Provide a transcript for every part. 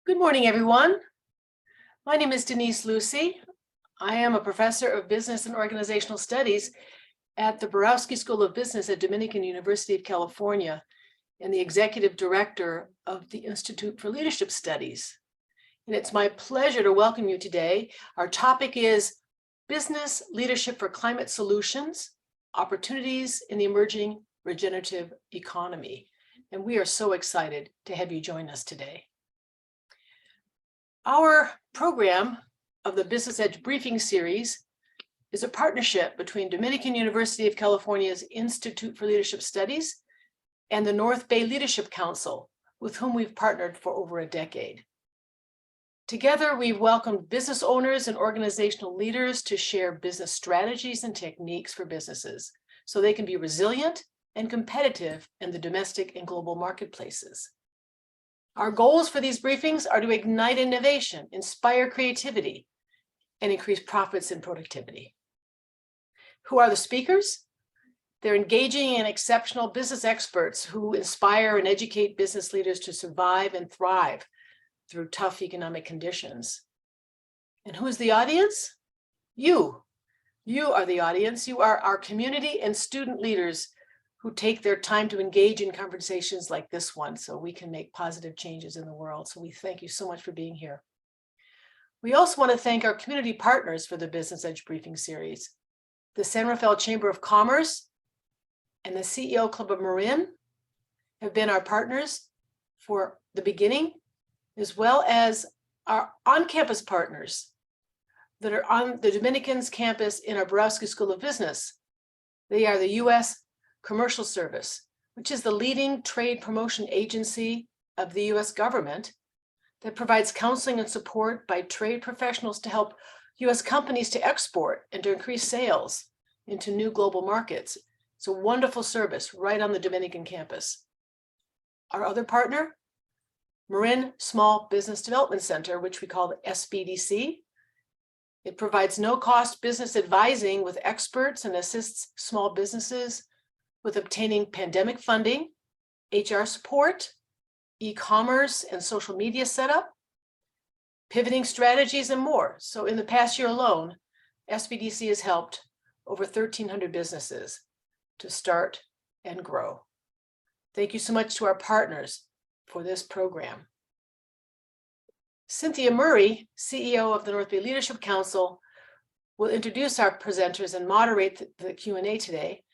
Good morning, everyone. My name is Denise Lucy. I am a professor of business and organizational studies at the Borowski School of Business at Dominican University of California and the executive director of the Institute for Leadership Studies. And it's my pleasure to welcome you today. Our topic is Business Leadership for Climate Solutions, Opportunities in the Emerging Regenerative Economy. And we are so excited to have you join us today. Our program of the Business Edge Briefing Series is a partnership between Dominican University of California's Institute for Leadership Studies and the North Bay Leadership Council, with whom we've partnered for over a decade. Together, we've welcomed business owners and organizational leaders to share business strategies and techniques for businesses so they can be resilient and competitive in the domestic and global marketplaces. Our goals for these briefings are to ignite innovation, inspire creativity, and increase profits and productivity. Who are the speakers? They're engaging and exceptional business experts who inspire and educate business leaders to survive and thrive through tough economic conditions. And who's the audience? You. You are the audience. You are our community and student leaders who take their time to engage in conversations like this one so we can make positive changes in the world. So we thank you so much for being here. We also want to thank our community partners for the Business Edge Briefing Series. The San Rafael Chamber of Commerce and the CEO Club of Marin have been our partners for the beginning, as well as our on-campus partners that are on the Dominican's campus in our Borowski School of Business. They are the U.S. Commercial Service, which is the leading trade promotion agency of the U.S. government that provides counseling and support by trade professionals to help U.S. companies to export and to increase sales into new global markets. It's a wonderful service right on the Dominican campus. Our other partner, Marin Small Business Development Center, which we call the SBDC. It provides no-cost business advising with experts and assists small businesses with obtaining pandemic funding, HR support, e-commerce and social media setup, pivoting strategies, and more. So in the past year alone, SBDC has helped over 1,300 businesses to start and grow. Thank you so much to our partners for this program. Cynthia Murray, CEO of the North Bay Leadership Council, will introduce our presenters and moderate the Q&A today.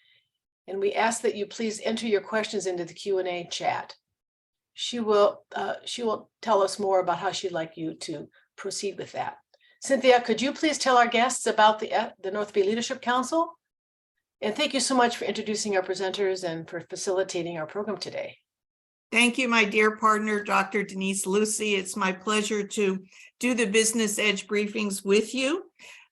And we ask that you please enter your questions into the Q&A chat. She will tell us more about how she'd like you to proceed with that. Cynthia, could you please tell our guests about the North Bay Leadership Council? And thank you so much for introducing our presenters and for facilitating our program today. Thank you, my dear partner, Dr. Denise Lucy. It's my pleasure to do the Business Edge briefings with you.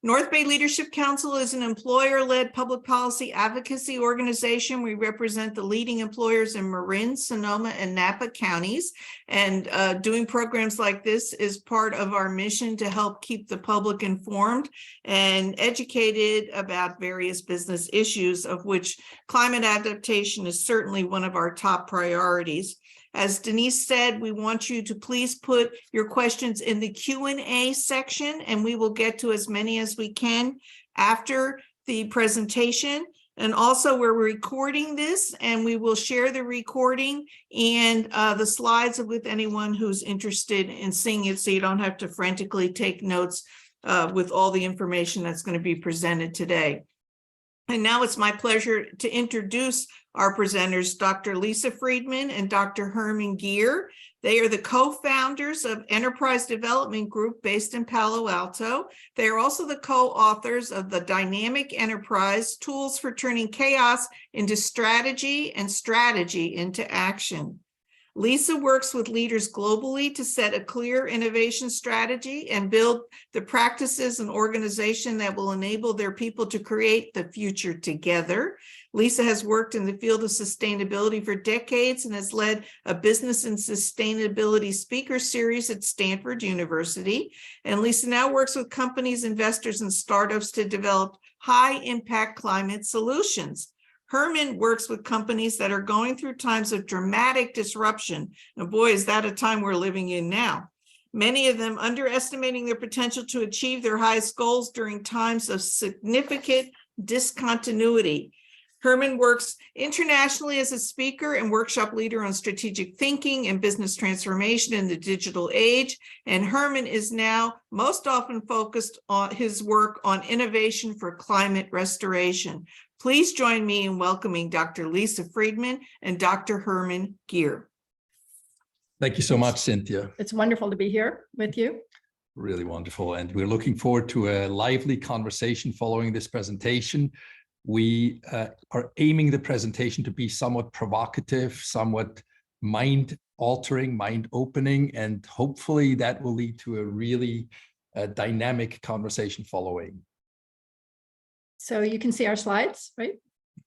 North Bay Leadership Council is an employer-led public policy advocacy organization. We represent the leading employers in Marin, Sonoma, and Napa counties. And doing programs like this is part of our mission to help keep the public informed and educated about various business issues, of which climate adaptation is certainly one of our top priorities. As Denise said, we want you to please put your questions in the Q&A section, and we will get to as many as we can after the presentation. And also, we're recording this, and we will share the recording and the slides with anyone who's interested in seeing it, so you don't have to frantically take notes with all the information that's going to be presented today. And now it's my pleasure to introduce our presenters, Dr. Lisa Friedman and Dr. Herman Geer. They are the co-founders of Enterprise Development Group based in Palo Alto. They are also the co-authors of the Dynamic Enterprise, Tools for Turning Chaos into Strategy and Strategy into Action. Lisa works with leaders globally to set a clear innovation strategy and build the practices and organization that will enable their people to create the future together. Lisa has worked in the field of sustainability for decades and has led a business and sustainability speaker series at Stanford University. And Lisa now works with companies, investors, and startups to develop high-impact climate solutions. Herman works with companies that are going through times of dramatic disruption. And boy, is that a time we're living in now. many of them underestimating their potential to achieve their highest goals during times of significant discontinuity. Herman works internationally as a speaker and workshop leader on strategic thinking and business transformation in the digital age. And Herman is now most often focused on his work on innovation for climate restoration. Please join me in welcoming Dr. Lisa Friedman and Dr. Herman Geer. Thank you so much, Cynthia. It's wonderful to be here with you. Really wonderful. And we're looking forward to a lively conversation following this presentation. We are aiming the presentation to be somewhat provocative, somewhat mind-altering, mind-opening, and hopefully that will lead to a really dynamic conversation following. So you can see our slides, right?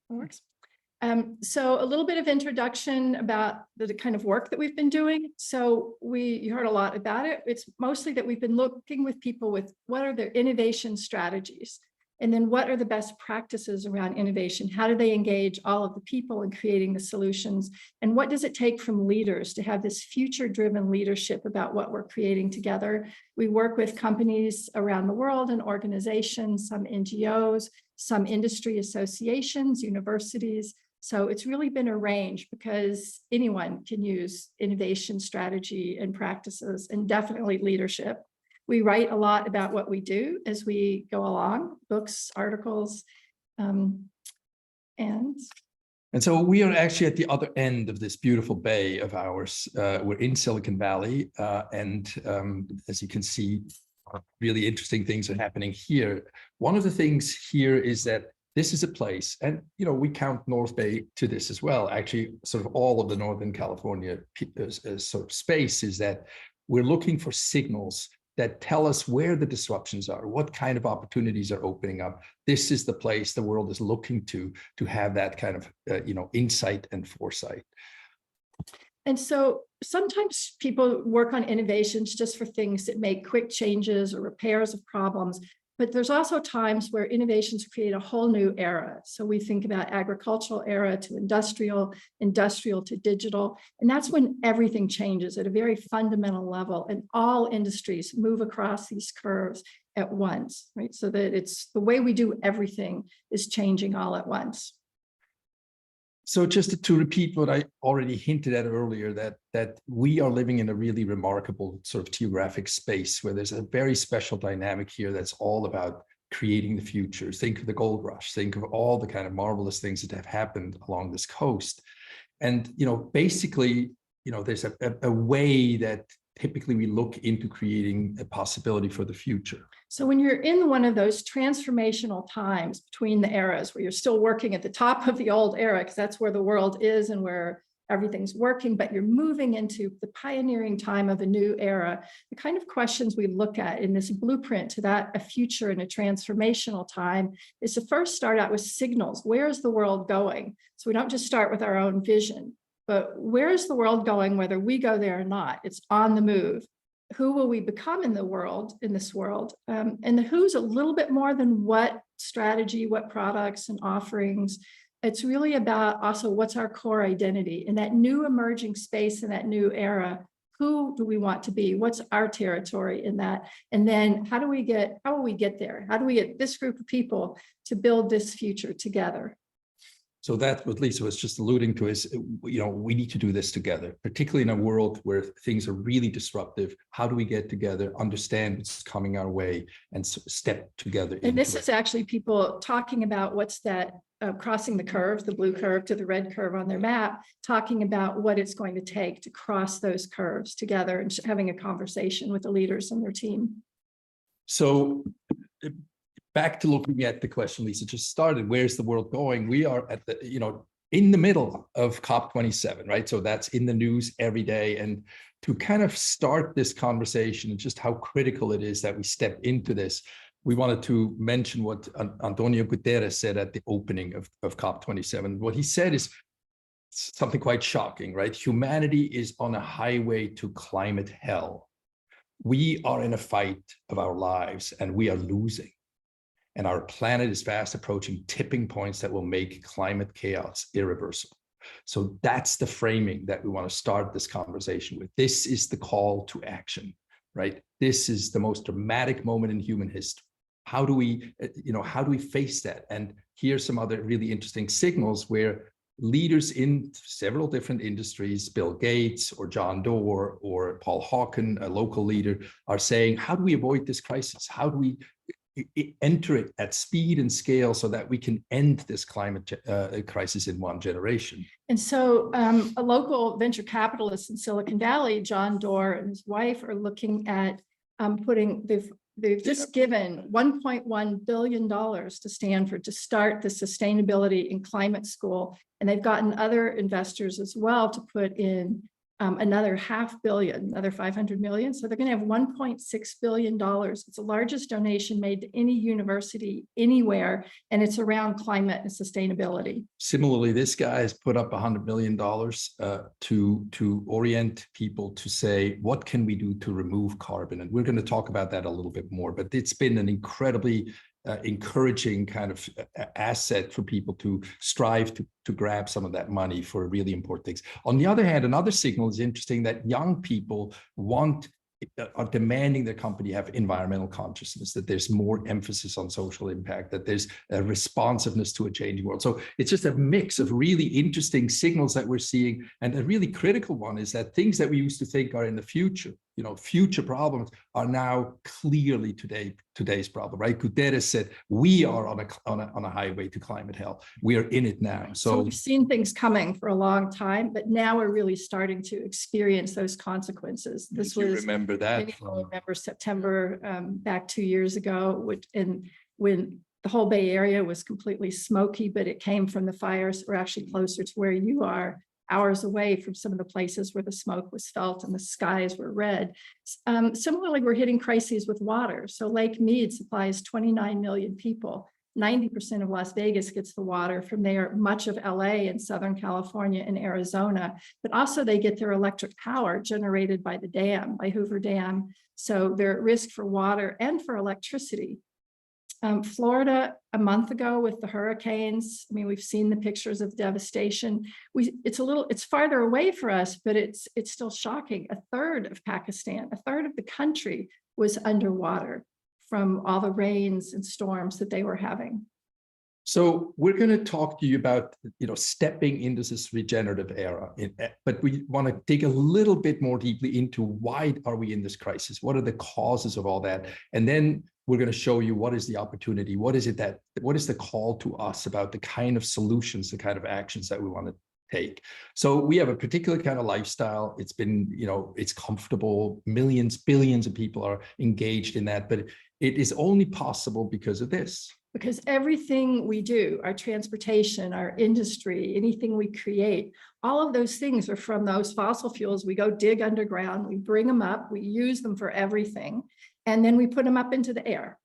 That works. So a little bit of introduction about the kind of work that we've been doing. So you heard a lot about it. It's mostly that we've been looking with people with what are their innovation strategies, and then what are the best practices around innovation? How do they engage all of the people in creating the solutions? And what does it take from leaders to have this future-driven leadership about what we're creating together? We work with companies around the world and organizations, some NGOs, some industry associations, universities. So it's really been a range because anyone can use innovation strategy and practices, and definitely leadership. We write a lot about what we do as we go along, books, articles, and so we are actually at the other end of this beautiful bay of ours. We're in Silicon Valley, and as you can see, really interesting things are happening here. One of the things here is that this is a place, and we count North Bay to this as well. Actually, sort of all of the Northern California sort of space is that we're looking for signals that tell us where the disruptions are, what kind of opportunities are opening up. This is the place the world is looking to have that kind of insight and foresight. And so sometimes people work on innovations just for things that make quick changes or repairs of problems. But there's also times where innovations create a whole new era. So we think about agricultural era to industrial to digital. And that's when everything changes at a very fundamental level, and all industries move across these curves at once, right? So that it's the way we do everything is changing all at once. So just to repeat what I already hinted at earlier, that we are living in a really remarkable sort of geographic space where there's a very special dynamic here that's all about creating the future. Think of the gold rush, think of all the kind of marvelous things that have happened along this coast. And, basically, there's a way that typically we look into creating a possibility for the future. So when you're in one of those transformational times between the eras where you're still working at the top of the old era, because that's where the world is and where everything's working, but you're moving into the pioneering time of a new era, the kind of questions we look at in this blueprint to that, a future and a transformational time, is to first start out with signals. Where is the world going? So we don't just start with our own vision, but where is the world going, whether we go there or not? It's on the move. Who will we become in the world, in this world? And the who's a little bit more than what strategy, what products and offerings. It's really about also what's our core identity in that new emerging space, in that new era. Who do we want to be? What's our territory in that? And then how will we get there? How do we get this group of people to build this future together? So that's what Lisa was just alluding to is, we need to do this together, particularly in a world where things are really disruptive. How do we get together, understand what's coming our way, and step together? And this is actually people talking about what's that, crossing the curve, the blue curve to the red curve on their map, talking about what it's going to take to cross those curves together and having a conversation with the leaders and their team. So back to looking at the question Lisa just started, where's the world going? We are at the, in the middle of COP27, right? So that's in the news every day. And to kind of start this conversation and just how critical it is that we step into this, we wanted to mention what Antonio Guterres said at the opening of COP27. What he said is something quite shocking, right? Humanity is on a highway to climate hell. We are in a fight of our lives and we are losing. And our planet is fast approaching tipping points that will make climate chaos irreversible. So that's the framing that we want to start this conversation with. This is the call to action. right? This is the most dramatic moment in human history. How do we, how do we face that? And here's some other really interesting signals where leaders in several different industries, Bill Gates or John Doerr or Paul Hawken, a local leader, are saying, how do we avoid this crisis? How do we enter it at speed and scale so that we can end this climate crisis in one generation? And so a local venture capitalist in Silicon Valley, John Doerr and his wife, are looking at they've just given $1.1 billion to Stanford to start the sustainability and climate school. And they've gotten other investors as well to put in another $500 million, another 500 million. So they're going to have $1.6 billion. It's the largest donation made to any university anywhere, and it's around climate and sustainability. Similarly, this guy has put up $100 million to orient people to say, what can we do to remove carbon? And we're going to talk about that a little bit more, but it's been an incredibly encouraging kind of asset for people to strive to grab some of that money for really important things. On the other hand, another signal is interesting, that young people are demanding their company have environmental consciousness, that there's more emphasis on social impact, that there's a responsiveness to a changing world. So it's just a mix of really interesting signals that we're seeing. And a really critical one is that things that we used to think are in the future, future problems, are now clearly today's problem, right? Guterres said, we are on a highway to climate hell. We are in it now. So we've seen things coming for a long time, but now we're really starting to experience those consequences. This was, remember that? I remember September back 2 years ago, when the whole Bay Area was completely smoky, but it came from the fires. We're actually closer to where you are, hours away from some of the places where the smoke was felt and the skies were red. Similarly, we're hitting crises with water. So Lake Mead supplies 29 million people. 90% of Las Vegas gets the water from there, much of LA and Southern California and Arizona, but also they get their electric power generated by the dam, by Hoover Dam. So they're at risk for water and for electricity. Florida, a month ago with the hurricanes, I mean, we've seen the pictures of devastation. It's farther away for us, but it's still shocking. A third of Pakistan, a third of the country was underwater from all the rains and storms that they were having. So we're going to talk to you about, stepping into this regenerative era, but we want to dig a little bit more deeply into why are we in this crisis? What are the causes of all that? And then we're going to show you what is the opportunity, what is the call to us about the kind of solutions, the kind of actions that we want to take. So we have a particular kind of lifestyle. It's been, it's comfortable. Millions, billions of people are engaged in that, but it is only possible because of this. Because everything we do, our transportation, our industry, anything we create, all of those things are from those fossil fuels. We go dig underground, we bring them up, we use them for everything, and then we put them up into the air.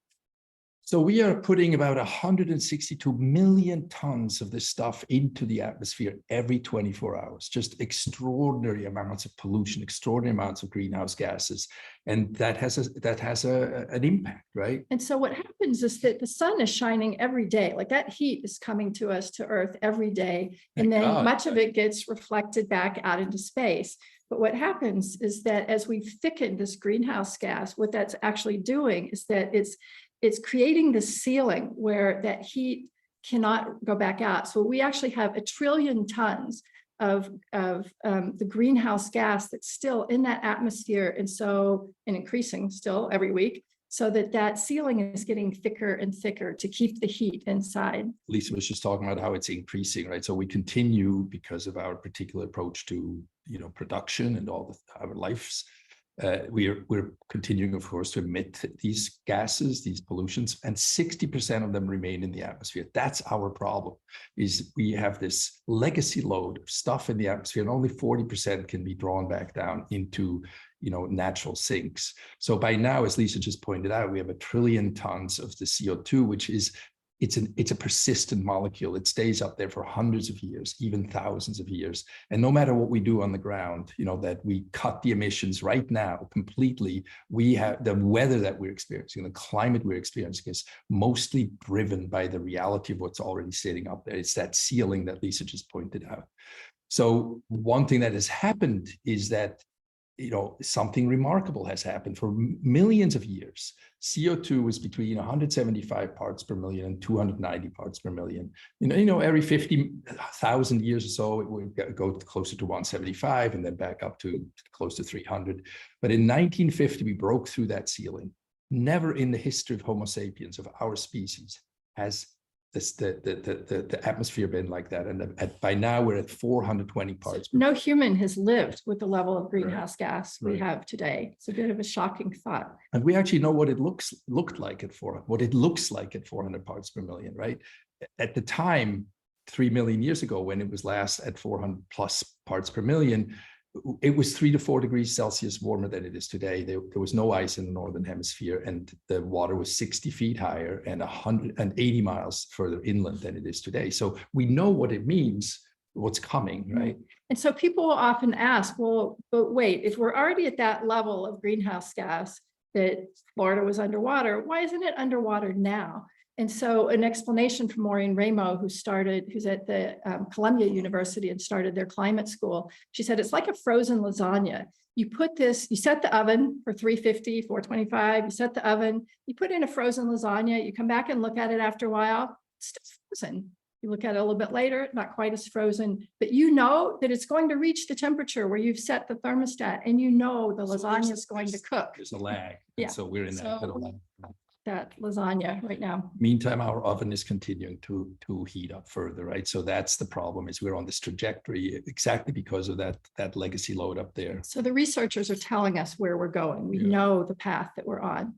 So we are putting about 162 million tons of this stuff into the atmosphere every 24 hours, just extraordinary amounts of pollution, extraordinary amounts of greenhouse gases. And that has an impact, right? And so what happens is that the sun is shining every day, like that heat is coming to us to Earth every day. And then much of it gets reflected back out into space. But what happens is that as we thicken this greenhouse gas, what that's actually doing is that it's creating this ceiling where that heat cannot go back out. So we actually have 1 trillion tons of the greenhouse gas that's still in that atmosphere, and increasing still every week, so that ceiling is getting thicker and thicker to keep the heat inside. Lisa was just talking about how it's increasing, right? So we continue, because of our particular approach to production and all our lives. We're continuing, of course, to emit these gases, these pollutions, and 60% of them remain in the atmosphere. That's our problem, is we have this legacy load of stuff in the atmosphere, and only 40% can be drawn back down into natural sinks. So by now, as Lisa just pointed out, we have 1 trillion tons of the CO2, which is it's a persistent molecule. It stays up there for hundreds of years, even thousands of years. And no matter what we do on the ground, that we cut the emissions right now completely, we have the weather that we're experiencing, the climate we're experiencing is mostly driven by the reality of what's already sitting up there. It's that ceiling that Lisa just pointed out. So one thing that has happened is that something remarkable has happened. For millions of years, CO2 was between 175 parts per million and 290 parts per million. Every 50,000 years or so, it would go closer to 175 and then back up to close to 300. But in 1950, we broke through that ceiling. Never in the history of Homo sapiens, of our species, has the atmosphere been like that. And by now we're at 420 parts. No human has lived with the level of greenhouse gas we have today. It's a bit of a shocking thought. And we actually know what it looks like at 400 parts per million, right? At the time, 3 million years ago, when it was last at 400 plus parts per million, it was 3 to 4 degrees Celsius warmer than it is today. There was no ice in the northern hemisphere, and the water was 60 feet higher and 180 miles further inland than it is today. So we know what it means, what's coming, right? And so people will often ask, well, but wait, if we're already at that level of greenhouse gas that Florida was underwater, why isn't it underwater now? And so an explanation from Maureen Ramo, who's at the Columbia University and started their climate school. She said, it's like a frozen lasagna. You set the oven for 350, 425, you set the oven, you put in a frozen lasagna, you come back and look at it after a while, it's still frozen. You look at it a little bit later, not quite as frozen, but you know that it's going to reach the temperature where you've set the thermostat, and you know the lasagna is going to cook. There's a lag. Yeah. So we're in that little lag. That lasagna right now. Meantime, our oven is continuing to heat up further, right? So that's the problem, is we're on this trajectory exactly because of that legacy load up there. So the researchers are telling us where we're going. We know the path that we're on.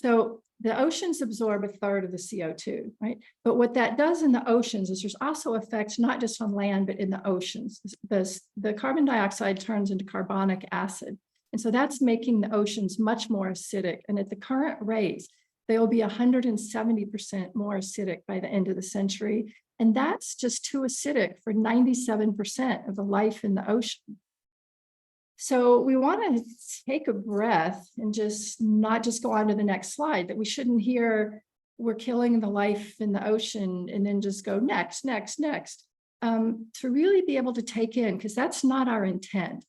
So the oceans absorb 1/3 of the CO2, right? But what that does in the oceans is there's also effects not just on land, but in the oceans. The carbon dioxide turns into carbonic acid. And so that's making the oceans much more acidic. And at the current rates, they will be 170% more acidic by the end of the century. And that's just too acidic for 97% of the life in the ocean. So we want to take a breath and not just go on to the next slide, that we shouldn't hear we're killing the life in the ocean and then just go next. To really be able to take in, because that's not our intent.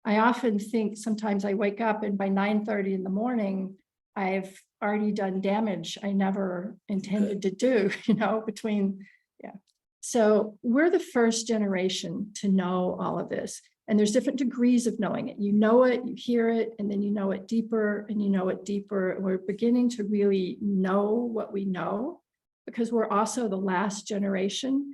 I often think sometimes I wake up and by 9:30 in the morning, I've already done damage I never intended to do, So we're the first generation to know all of this. And there's different degrees of knowing it. You know it, you hear it, and then you know it deeper and you know it deeper. And we're beginning to really know what we know, because we're also the last generation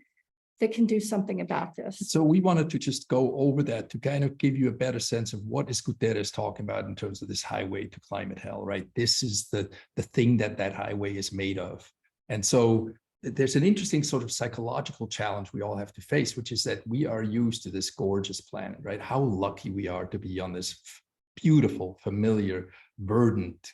that can do something about this. So we wanted to just go over that to kind of give you a better sense of what is Guterres talking about in terms of this highway to climate hell, right? This is the thing that highway is made of. And so there's an interesting sort of psychological challenge we all have to face, which is that we are used to this gorgeous planet, right? How lucky we are to be on this beautiful, familiar, verdant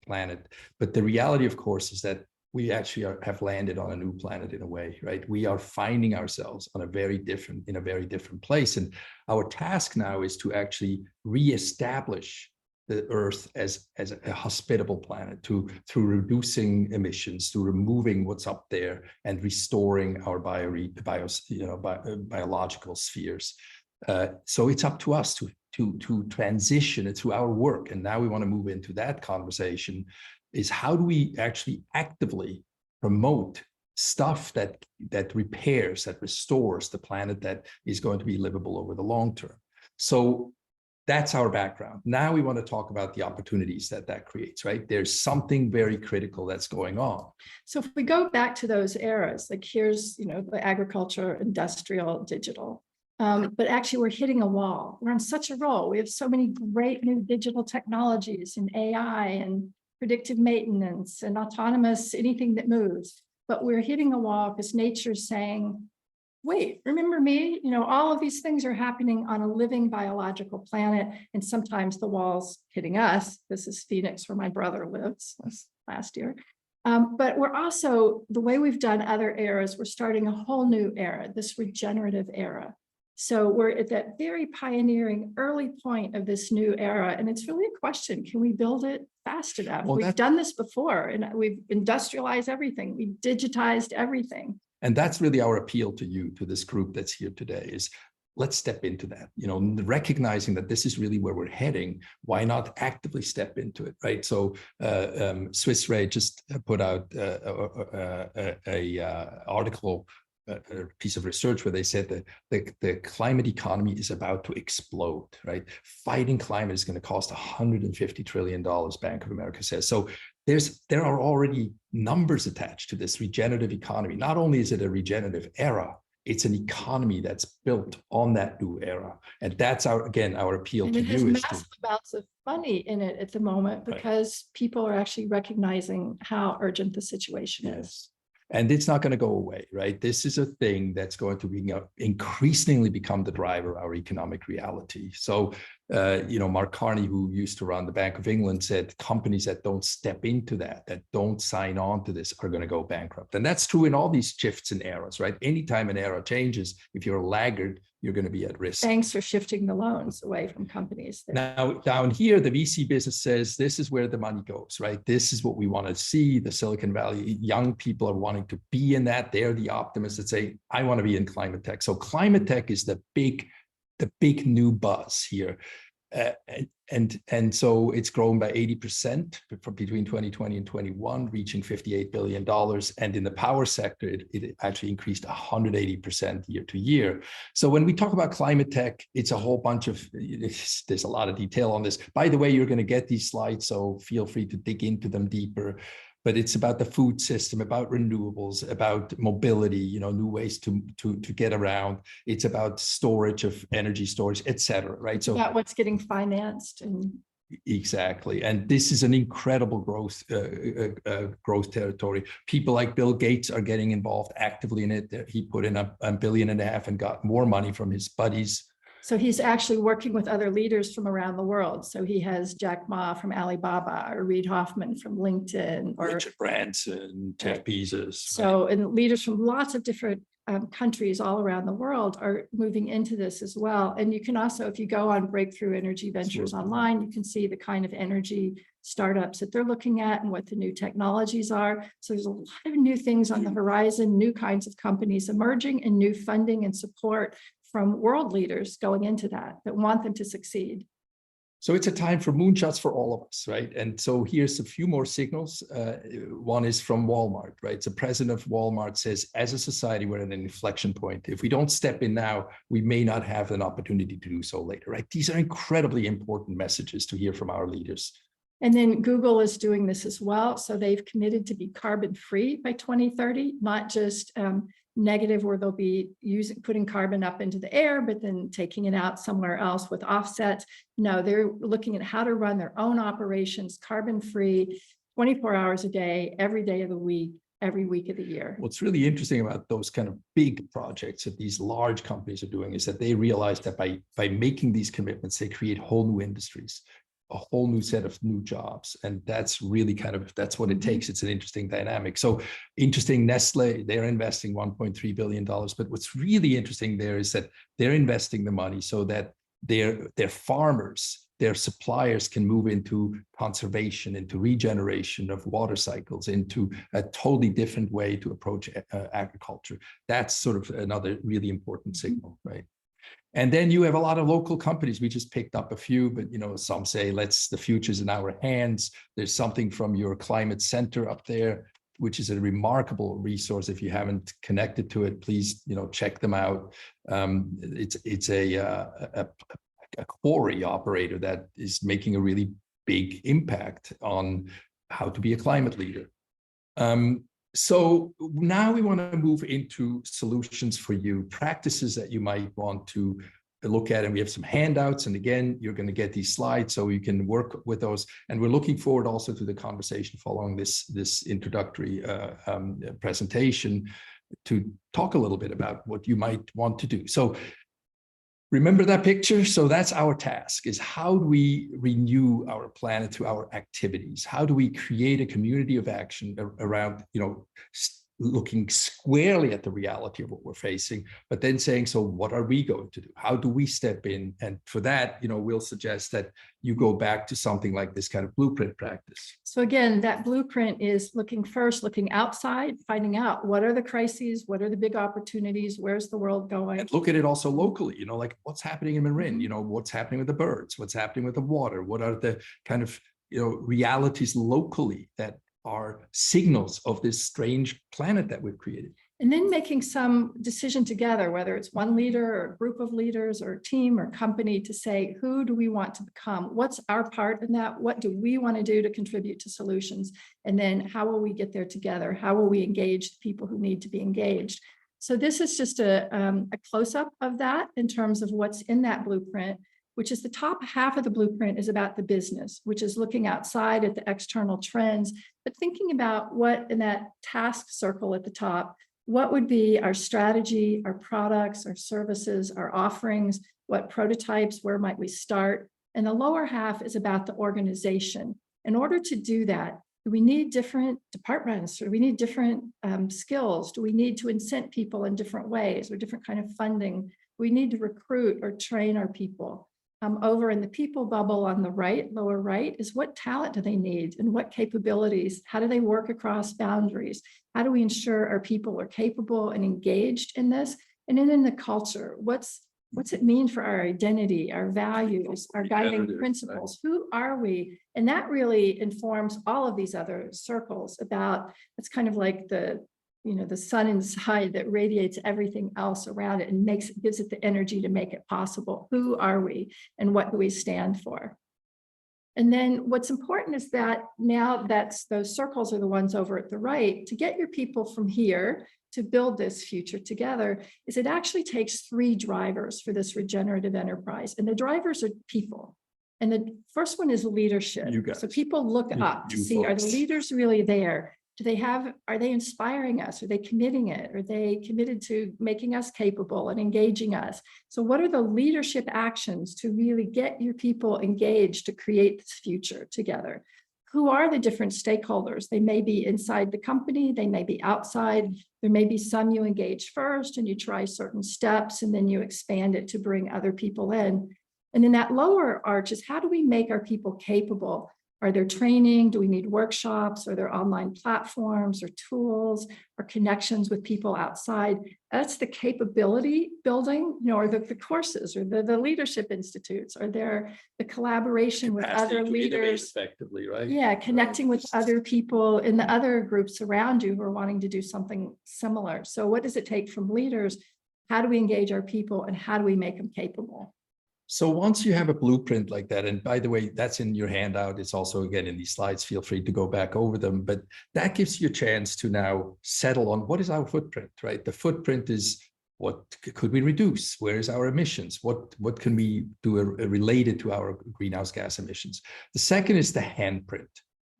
planet. But the reality, of course, is that we actually have landed on a new planet in a way, right? We are finding ourselves in a very different place. And our task now is to actually reestablish the Earth as a hospitable planet through reducing emissions, through removing what's up there and restoring our biological spheres. So it's up to us to transition it through our work. And now we want to move into that conversation, is how do we actually actively promote stuff that repairs, that restores the planet that is going to be livable over the long term. So that's our background. Now we want to talk about the opportunities that creates, right? There's something very critical that's going on. So if we go back to those eras, like here's, the agriculture, industrial, digital, but actually we're hitting a wall. We're on such a roll. We have so many great new digital technologies and AI and predictive maintenance and autonomous, anything that moves, but we're hitting a wall because nature's saying, wait, remember me? All of these things are happening on a living biological planet, and sometimes the wall's hitting us. This is Phoenix, where my brother lives, last year. But we're also, the way we've done other eras, we're starting a whole new era, this regenerative era. So we're at that very pioneering early point of this new era. And it's really a question, can we build it fast enough? Well, we've done this before, and we've industrialized everything. We've digitized everything. And that's really our appeal to you, to this group that's here today, is let's step into that, recognizing that this is really where we're heading. Why not actively step into it, right? So Swiss Re just put out a article, a piece of research where they said that the climate economy is about to explode, right? Fighting climate is going to cost $150 trillion, Bank of America says. So there are already numbers attached to this regenerative economy. Not only is it a regenerative era, it's an economy that's built on that new era. And that's our appeal And to it has you is massive amounts of money in it at the moment because people are actually recognizing how urgent the situation is. And it's not going to go away, right? This is a thing that's going to be increasingly become the driver of our economic reality. So, Mark Carney, who used to run the Bank of England, said companies that don't step into that don't sign on to this are going to go bankrupt. And that's true in all these shifts and eras, right? Anytime an era changes, if you're a laggard, you're going to be at risk. Banks are shifting the loans away from companies. Now, down here, the VC business says this is where the money goes, right? This is what we want to see. The Silicon Valley young people are wanting to be in that. They're the optimists that say, I want to be in climate tech. So climate tech is the big new buzz here. And so it's grown by 80% from between 2020 and 21, reaching $58 billion. And in the power sector, it actually increased 180% year to year. So when we talk about climate tech, it's a whole bunch of, there's a lot of detail on this. By the way, you're going to get these slides, so feel free to dig into them deeper. But it's about the food system, about renewables, about mobility, new ways to get around. It's about storage of energy storage, et cetera, right? So about what's getting financed. And exactly. And this is an incredible growth territory. People like Bill Gates are getting involved actively in it. He put in $1.5 billion and got more money from his buddies. So he's actually working with other leaders from around the world. So he has Jack Ma from Alibaba, or Reid Hoffman from LinkedIn, or Richard Branson, Jeff Bezos. So, and leaders from lots of different countries all around the world are moving into this as well. And you can also, if you go on Breakthrough Energy Ventures online, you can see the kind of energy startups that they're looking at and what the new technologies are. So there's a lot of new things on the horizon, new kinds of companies emerging, and new funding and support from world leaders going into that want them to succeed. So it's a time for moonshots for all of us, right? And so here's a few more signals. One is from Walmart, right? So president of Walmart says, as a society, we're at an inflection point. If we don't step in now, we may not have an opportunity to do so later, right? These are incredibly important messages to hear from our leaders. And then Google is doing this as well. So they've committed to be carbon free by 2030, not just negative where they'll be putting carbon up into the air, but then taking it out somewhere else with offsets. No, they're looking at how to run their own operations carbon free, 24 hours a day, every day of the week, every week of the year. What's really interesting about those kind of big projects that these large companies are doing is that they realize that by making these commitments, they create whole new industries, a whole new set of new jobs. And that's really that's what it takes. It's an interesting dynamic. So interesting, Nestle, they're investing $1.3 billion. But what's really interesting there is that they're investing the money so that their farmers, their suppliers can move into conservation, into regeneration of water cycles, into a totally different way to approach agriculture. That's sort of another really important signal, right? And then you have a lot of local companies. We just picked up a few, but some say the future's in our hands. There's something from your climate center up there, which is a remarkable resource. If you haven't connected to it, please check them out. It's a quarry operator that is making a really big impact on how to be a climate leader. So now we want to move into solutions for you, practices that you might want to look at. And we have some handouts. And again, you're going to get these slides so you can work with those. And we're looking forward also to the conversation following this introductory presentation to talk a little bit about what you might want to do. So remember that picture? So that's our task, is how do we renew our planet through our activities? How do we create a community of action around, looking squarely at the reality of what we're facing, but then saying, so what are we going to do? How do we step in? And for that, we'll suggest that you go back to something like this kind of blueprint practice. So again, that blueprint is looking outside, finding out what are the crises, what are the big opportunities, where's the world going? And look at it also locally, like what's happening in Marin, what's happening with the birds, what's happening with the water, what are the kind of, realities locally that are signals of this strange planet that we've created. And then making some decision together, whether it's one leader or a group of leaders or a team or company, to say, who do we want to become? What's our part in that? What do we want to do to contribute to solutions? And then how will we get there together? How will we engage the people who need to be engaged? So this is just a close-up of that in terms of what's in that blueprint, which is the top half of the blueprint is about the business, which is looking outside at the external trends, but thinking about what in that task circle at the top, what would be our strategy, our products, our services, our offerings, what prototypes, where might we start? And the lower half is about the organization. In order to do that, do we need different departments, or do we need different skills? Do we need to incent people in different ways or different kind of funding? We need to recruit or train our people. Over in the people bubble on the right, lower right, is what talent do they need and what capabilities? How do they work across boundaries? How do we ensure our people are capable and engaged in this? And then in the culture, what's it mean for our identity, our values, our guiding principles? Right? Who are we? And that really informs all of these other circles about, it's kind of like the sun inside that radiates everything else around it and gives it the energy to make it possible. Who are we and what do we stand for? And then what's important is that now those circles are the ones over at the right, to get your people from here to build this future together, is it actually takes 3 drivers for this regenerative enterprise. And the drivers are people. And the first one is leadership. So people look up to see, are the leaders really there? Are they inspiring us? Are they committing it? Are they committed to making us capable and engaging us? So what are the leadership actions to really get your people engaged to create this future together? Who are the different stakeholders? They may be inside the company, they may be outside. There may be some you engage first and you try certain steps and then you expand it to bring other people in. And in that lower arch is, how do we make our people capable? Are there training? Do we need workshops? Are there online platforms or tools or connections with people outside? That's the capability building, or the courses or the leadership institutes. Are there the collaboration with other leaders? Effectively, right? Yeah, connecting with other people in the other groups around you who are wanting to do something similar. So what does it take from leaders? How do we engage our people and how do we make them capable? So once you have a blueprint like that, and by the way, that's in your handout, it's also again in these slides, feel free to go back over them, but that gives you a chance to now settle on what is our footprint, right? The footprint is, what could we reduce? Where is our emissions? What can we do related to our greenhouse gas emissions? The second is the handprint.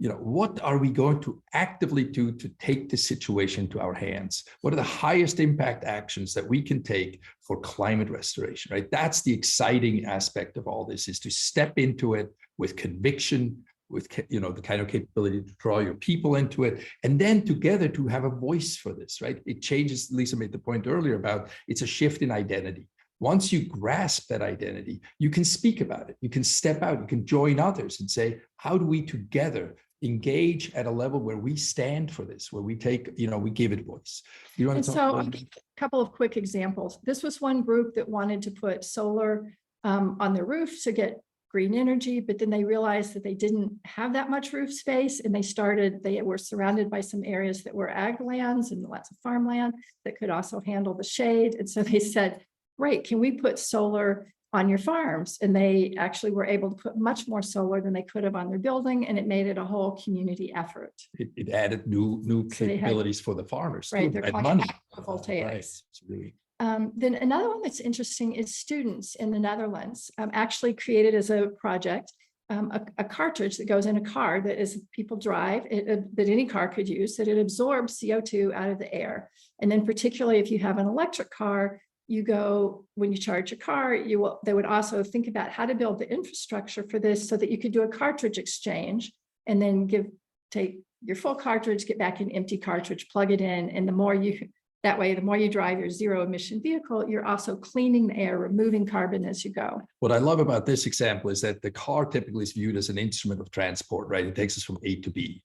What are we going to actively do to take this situation to our hands? What are the highest impact actions that we can take for climate restoration, right? That's the exciting aspect of all this, is to step into it with conviction, with, the kind of capability to draw your people into it, and then together to have a voice for this, right? It changes, Lisa made the point earlier about, it's a shift in identity. Once you grasp that identity, you can speak about it. You can step out, you can join others and say, how do we together engage at a level where we stand for this, where we take, we give it voice. You want to talk about a couple of quick examples. This was one group that wanted to put solar on their roof to get green energy, but then they realized that they didn't have that much roof space, and they were surrounded by some areas that were ag lands and lots of farmland that could also handle the shade. And so they said, great, can we put solar on your farms? And they actually were able to put much more solar than they could have on their building, and it made it a whole community effort. It added new capabilities for the farmers, right? They're and called money. photovoltaics. Right. It's really... Then another one that's interesting is students in the Netherlands actually created as a project a cartridge that goes in a car that, as people drive, that any car could use, that it absorbs CO2 out of the air. And then particularly if you have an electric car, when you charge a car, they would also think about how to build the infrastructure for this so that you could do a cartridge exchange and then take your full cartridge, get back an empty cartridge, plug it in, and the more you drive your zero emission vehicle, you're also cleaning the air, removing carbon as you go. What I love about this example is that the car typically is viewed as an instrument of transport, right? It takes us from A to B.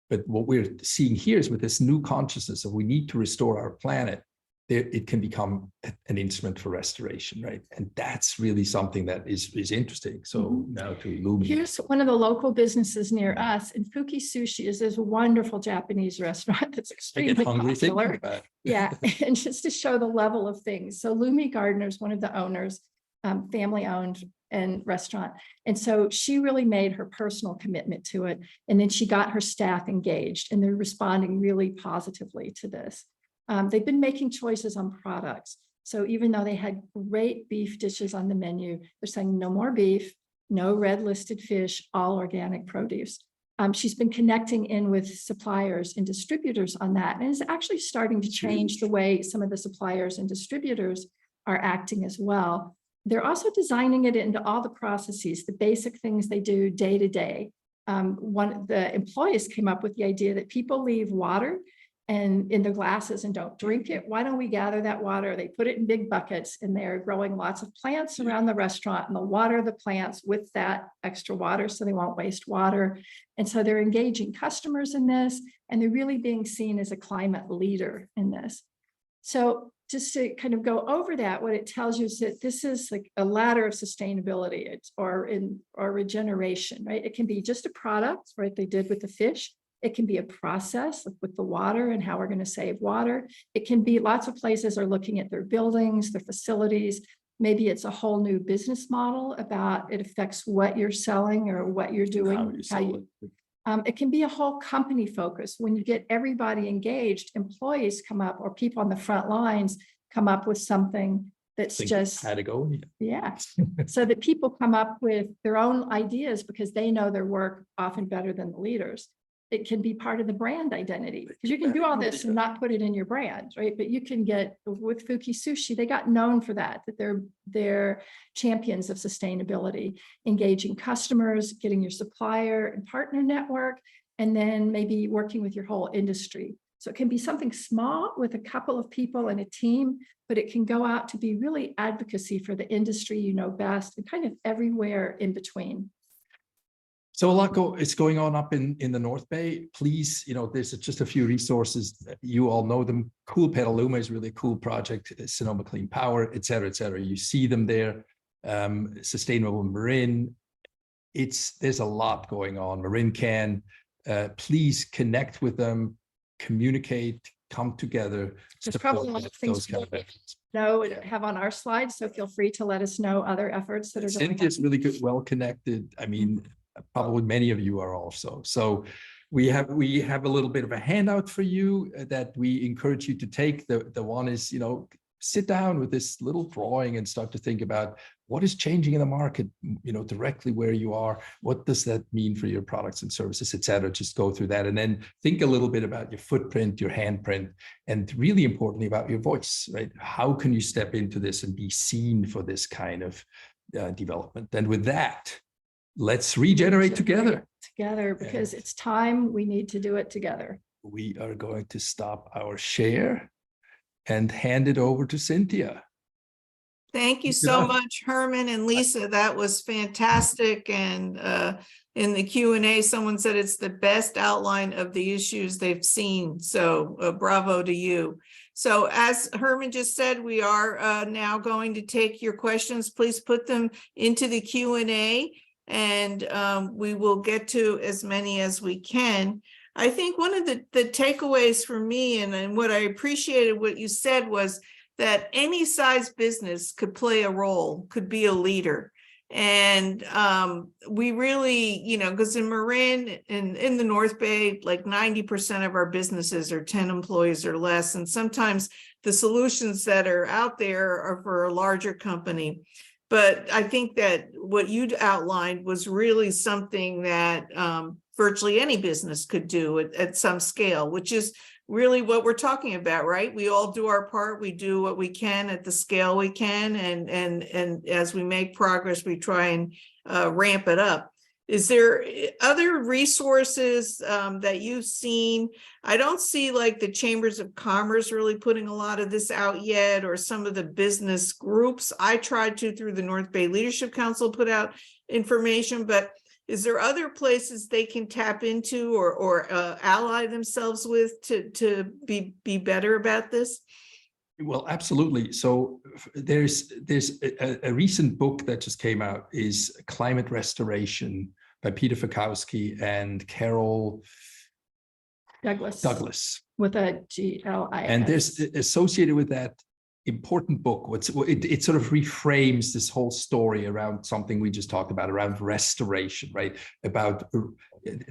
But what we're seeing here is with this new consciousness of we need to restore our planet, it can become an instrument for restoration, right? And that's really something that is interesting. So now to Lumi. Here's one of the local businesses near us, and Fuki Sushi is this wonderful Japanese restaurant that's I extremely get hungry thinking popular. about it. Yeah, and just to show the level of things. So Lumi Gardner's one of the owners, family owned and restaurant. And so she really made her personal commitment to it. And then she got her staff engaged, and they're responding really positively to this. They've been making choices on products. So even though they had great beef dishes on the menu, they're saying no more beef, no red listed fish, all organic produce. She's been connecting in with suppliers and distributors on that, and is actually starting to change the way some of the suppliers and distributors are acting as well. They're also designing it into all the processes, the basic things they do day to day. One of the employees came up with the idea that people leave water and in their glasses and don't drink it. Why don't we gather that water? They put it in big buckets, and they're growing lots of plants around the restaurant, and they'll water the plants with that extra water so they won't waste water. And so they're engaging customers in this, and they're really being seen as a climate leader in this. So just to kind of go over that, what it tells you is that this is like a ladder of sustainability, or regeneration, right? It can be just a product, right? They did with the fish. It can be a process with the water and how we're going to save water. It can be lots of places are looking at their buildings, their facilities. Maybe it's a whole new business model about it affects what you're selling or what you're doing. It can be a whole company focus. When you get everybody engaged, employees come up, or people on the front lines come up with something that's just Patagonia. Yeah. So that people come up with their own ideas because they know their work often better than the leaders. It can be part of the brand identity, because you can do all this and not put it in your brand, right? But you can get, with Fuki Sushi, they got known for that they're champions of sustainability, engaging customers, getting your supplier and partner network, and then maybe working with your whole industry. So it can be something small with a couple of people and a team, but it can go out to be really advocacy for the industry you know best, and kind of everywhere in between. So a lot is going on up in the North Bay. Please, there's just a few resources. You all know them. Cool Petaluma is really a cool project. Sonoma Clean Power, et cetera, et cetera. You see them there. Sustainable Marin. There's a lot going on. Marin can. Please connect with them, communicate, come together. There's probably a lot of things know and have on our slides, so feel free to let us know other efforts that are going on. Cynthia's really good, well connected. I mean, probably many of you are also. So we have a little bit of a handout for you that we encourage you to take. The one is, sit down with this little drawing and start to think about what is changing in the market, directly where you are. What does that mean for your products and services, et cetera? Just go through that, and then think a little bit about your footprint, your handprint, and really importantly about your voice, right? How can you step into this and be seen for this kind of development? And with that, let's regenerate together. Because it's time. We need to do it together. We are going to stop our share and hand it over to Cynthia. Thank you so much, Herman and Lisa. That was fantastic. And in the Q&A, someone said it's the best outline of the issues they've seen. So bravo to you. So as Herman just said, we are now going to take your questions. Please put them into the Q&A, and we will get to as many as we can. I think one of the takeaways for me, and what I appreciated what you said, was that any size business could play a role, could be a leader. And we really, because in Marin and in the North Bay, like 90% of our businesses are 10 employees or less. And sometimes the solutions that are out there are for a larger company. But I think that what you outlined was really something that virtually any business could do at some scale, which is really what we're talking about, right? We all do our part. We do what we can at the scale we can. And as we make progress, we try and ramp it up. Is there other resources that you've seen? I don't see like the chambers of commerce really putting a lot of this out yet, or some of the business groups. I tried to, through the North Bay Leadership Council, put out information, but is there other places they can tap into or ally themselves with to be better about this? Well, absolutely. So there's a recent book that just came out, is Climate Restoration by Peter Fikowski and Carol Douglas. With a G-L-I-S. And there's associated with that important book, it sort of reframes this whole story around something we just talked about, around restoration, right? About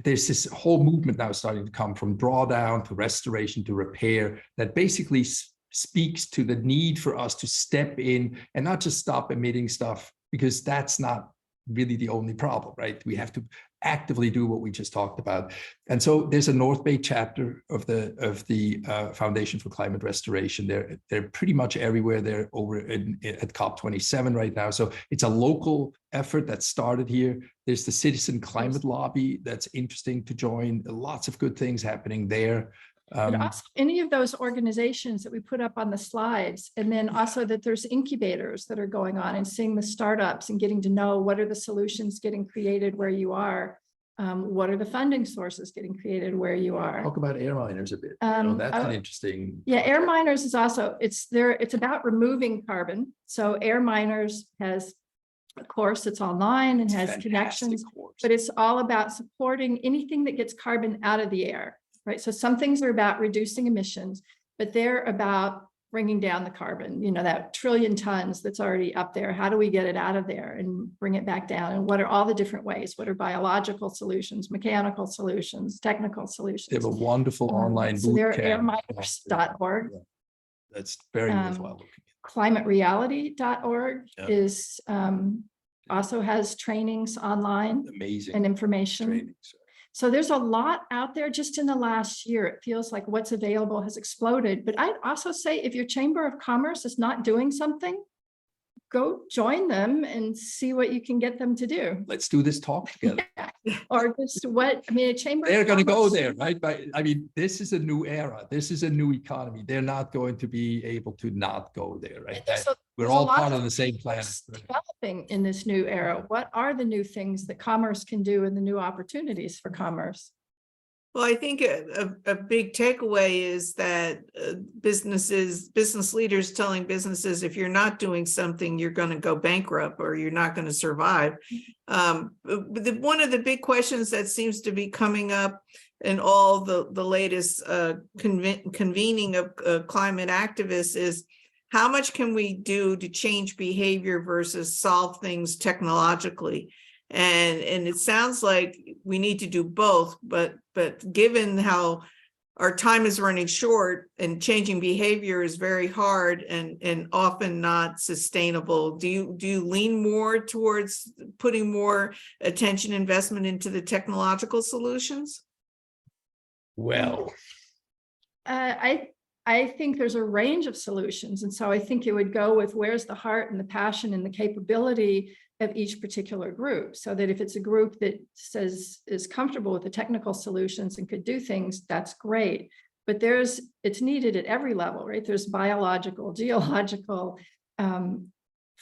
there's this whole movement now starting to come from drawdown to restoration to repair that basically speaks to the need for us to step in and not just stop emitting stuff, because that's not really the only problem, right? We have to actively do what we just talked about. And so there's a North Bay chapter of the Foundation for Climate Restoration. They're pretty much everywhere. They're over at COP27 right now. So it's a local effort that started here. There's the Citizen Climate Lobby that's interesting to join. Lots of good things happening there. But also any of those organizations that we put up on the slides, and then also that there's incubators that are going on, and seeing the startups and getting to know what are the solutions getting created where you are, what are the funding sources getting created where you are. Talk about air miners a bit. That's an interesting. Yeah, air miners is also, it's about removing carbon. So air miners has a course that's online and has connections, but it's all about supporting anything that gets carbon out of the air. Right. So some things are about reducing emissions, but they're about bringing down the carbon, that trillion tons that's already up there. How do we get it out of there and bring it back down? And what are all the different ways? What are biological solutions, mechanical solutions, technical solutions? They have a wonderful online so they're camp. airminers.org. That's very worthwhile looking at. ClimateReality.org is also has trainings online. Amazing. And information. Trainings. So there's a lot out there just in the last year. It feels like what's available has exploded. But I'd also say if your Chamber of Commerce is not doing something, go join them and see what you can get them to do. Let's do this talk together. Or just a chamber. They're going to go there, right? But I mean, this is a new era. This is a new economy. They're not going to be able to not go there, right? We're all part of the same planet. Developing in this new era. What are the new things that commerce can do and the new opportunities for commerce? Well, I think a big takeaway is that business leaders telling businesses, if you're not doing something, you're going to go bankrupt or you're not going to survive. One of the big questions that seems to be coming up in all the latest convening of climate activists is, how much can we do to change behavior versus solve things technologically? And it sounds like we need to do both, but given how our time is running short and changing behavior is very hard and often not sustainable, do you lean more towards putting more attention investment into the technological solutions? Well, I think there's a range of solutions. And so I think it would go with where's the heart and the passion and the capability of each particular group, so that if it's a group that says is comfortable with the technical solutions and could do things, that's great. But it's needed at every level, right? There's biological, geological,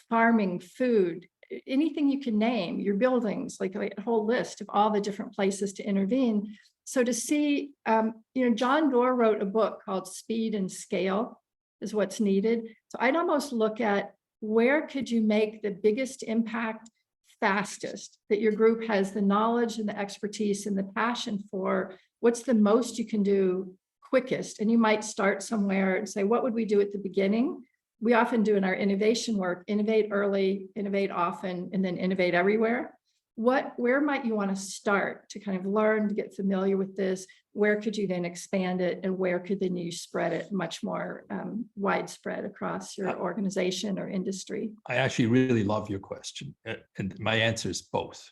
farming, food, anything you can name, your buildings, like a whole list of all the different places to intervene. So to see, John Doerr wrote a book called Speed and Scale is what's needed. So I'd almost look at, where could you make the biggest impact fastest, that your group has the knowledge and the expertise and the passion for? What's the most you can do quickest? And you might start somewhere and say, what would we do at the beginning? We often do in our innovation work, innovate early, innovate often, and then innovate everywhere. Where might you want to start to kind of learn to get familiar with this? Where could you then expand it, and where could then you spread it much more widespread across your organization or industry? I actually really love your question, and my answer is both.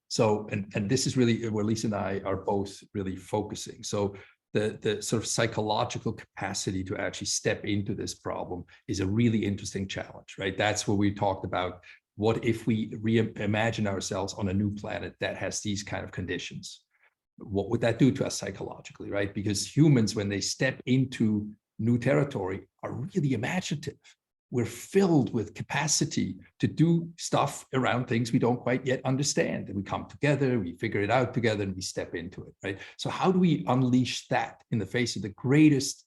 So, and this is really where Lisa and I are both really focusing. So the sort of psychological capacity to actually step into this problem is a really interesting challenge, right? That's what we talked about. what if we reimagine ourselves on a new planet that has these kind of conditions? What would that do to us psychologically, right? Because humans, when they step into new territory, are really imaginative. We're filled with capacity to do stuff around things we don't quite yet understand. And we come together, we figure it out together, and we step into it, right? So how do we unleash that in the face of the greatest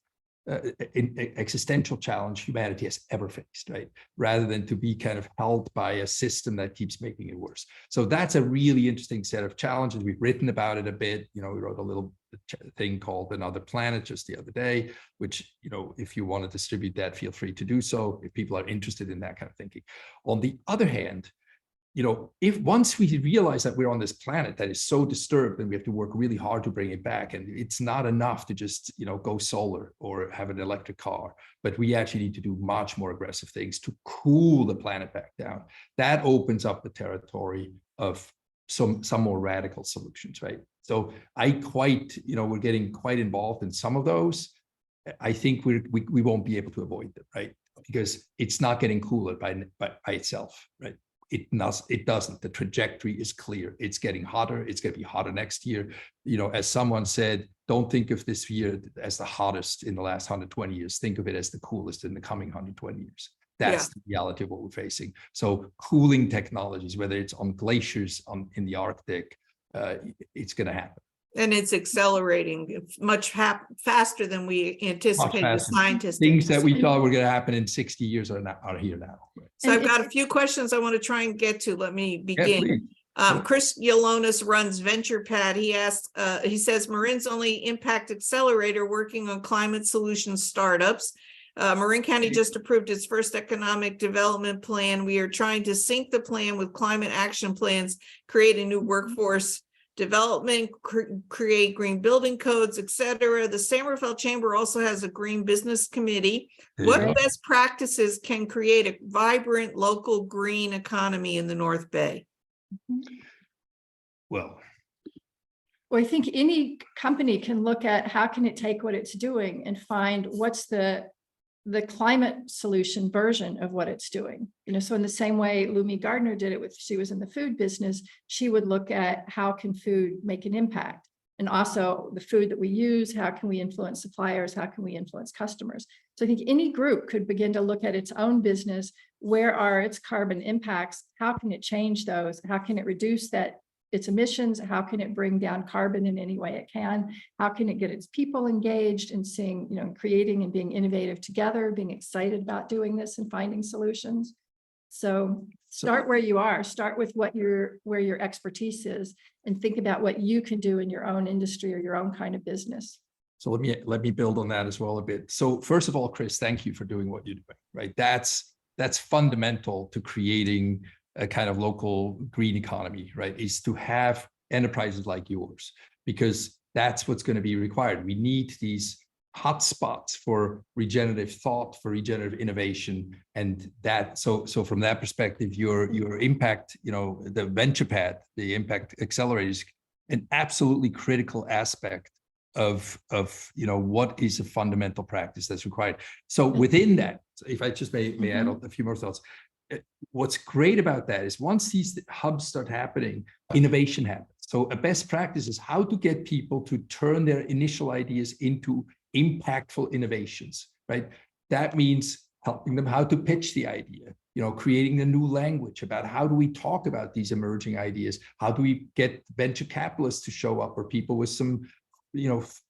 existential challenge humanity has ever faced, right? Rather than to be kind of held by a system that keeps making it worse. So that's a really interesting set of challenges. We've written about it a bit. We wrote a little thing called Another Planet just the other day, which, if you want to distribute that, feel free to do so if people are interested in that kind of thinking. On the other hand, if once we realize that we're on this planet that is so disturbed and we have to work really hard to bring it back, and it's not enough to just, go solar or have an electric car, but we actually need to do much more aggressive things to cool the planet back down. That opens up the territory of some more radical solutions, right? So we're getting quite involved in some of those. I think we won't be able to avoid them, right? Because it's not getting cooler by itself, right? It doesn't. The trajectory is clear. It's getting hotter. It's going to be hotter next year. As someone said, don't think of this year as the hottest in the last 120 years. Think of it as the coolest in the coming 120 years. That's the reality of what we're facing. So cooling technologies, whether it's on glaciers in the Arctic, it's going to happen. And it's accelerating much faster than we anticipated. The scientists. Things that we thought were going to happen in 60 years are here now. So I've got a few questions I want to try and get to. Let me begin. Chris Yolonis runs VenturePad. He says Marin's only impact accelerator working on climate solutions startups. Marin County just approved its first economic development plan. We are trying to sync the plan with climate action plans, create a new workforce development, create green building codes, etc. The San Rafael Chamber also has a green business committee. What best practices can create a vibrant local green economy in the North Bay? Well, I think any company can look at how can it take what it's doing and find what's the climate solution version of what it's doing. So in the same way Lumi Gardner did it she was in the food business, she would look at how can food make an impact, and also the food that we use, how can we influence suppliers, how can we influence customers. So I think any group could begin to look at its own business. Where are its carbon impacts? How can it change those? How can it reduce its emissions? How can it bring down carbon in any way it can? How can it get its people engaged in seeing, creating and being innovative together, being excited about doing this and finding solutions? So start where you are, start with where your expertise is, and think about what you can do in your own industry or your own kind of business. So let me build on that as well a bit. So first of all, Chris, thank you for doing what you're doing, right? That's fundamental to creating a kind of local green economy, right? Is to have enterprises like yours, because that's what's going to be required. We need these hotspots for regenerative thought, for regenerative innovation, and that. So from that perspective, your impact, the VenturePad, the impact accelerator, is an absolutely critical aspect of what is a fundamental practice that's required. So within that, if I just may add a few more thoughts. What's great about that is once these hubs start happening, innovation happens. So a best practice is how to get people to turn their initial ideas into impactful innovations, right? That means helping them how to pitch the idea, creating a new language about how do we talk about these emerging ideas? How do we get venture capitalists to show up, or people with some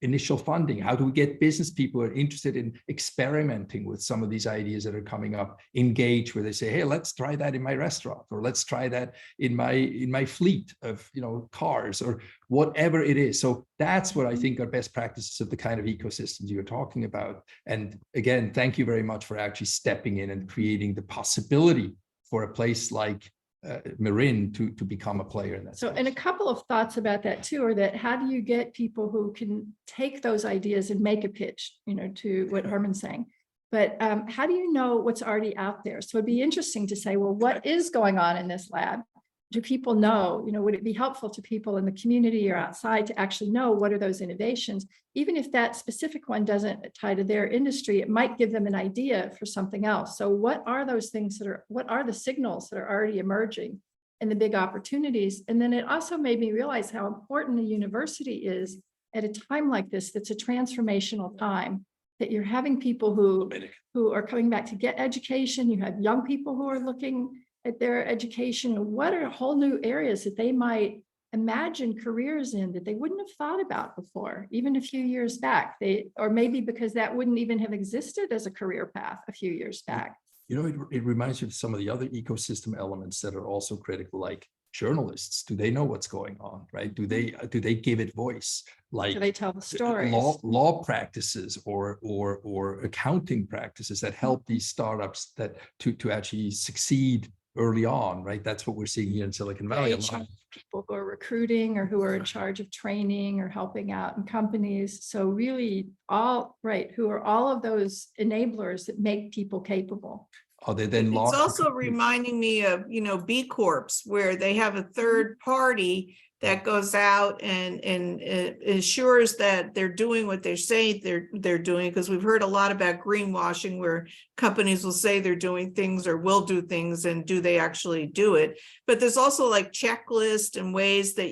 initial funding? How do we get business people who are interested in experimenting with some of these ideas that are coming up, engage, where they say, hey, let's try that in my restaurant, or let's try that in my fleet of cars, or whatever it is. So that's what I think are best practices of the kind of ecosystems you're talking about. And again, thank you very much for actually stepping in and creating the possibility for a place like Marin to become a player in that space. And a couple of thoughts about that too are that how do you get people who can take those ideas and make a pitch, to what Herman's saying, but how do you know what's already out there? So it'd be interesting to say, well, what is going on in this lab? do people know, would it be helpful to people in the community or outside to actually know what are those innovations? Even if that specific one doesn't tie to their industry, it might give them an idea for something else. So what are those things what are the signals that are already emerging and the big opportunities? And then it also made me realize how important a university is at a time like this, that's a transformational time, that you're having people who are coming back to get education. You have young people who are looking at their education, and what are whole new areas that they might imagine careers in that they wouldn't have thought about before, even a few years back. Or maybe because that wouldn't even have existed as a career path a few years back. It reminds you of some of the other ecosystem elements that are also critical, like journalists. Do they know what's going on, right? Do they give it voice? Like, do they tell the stories? Law practices or accounting practices that help these startups to actually succeed early on, right? That's what we're seeing here in Silicon Valley. People who are recruiting or who are in charge of training or helping out in companies. So really who are all of those enablers that make people capable. Are they then It's also reminding me of, B Corps, where they have a third party that goes out and ensures that they're doing what they say they're doing, because we've heard a lot about greenwashing, where companies will say they're doing things or will do things, and do they actually do it? But there's also like checklists and ways that,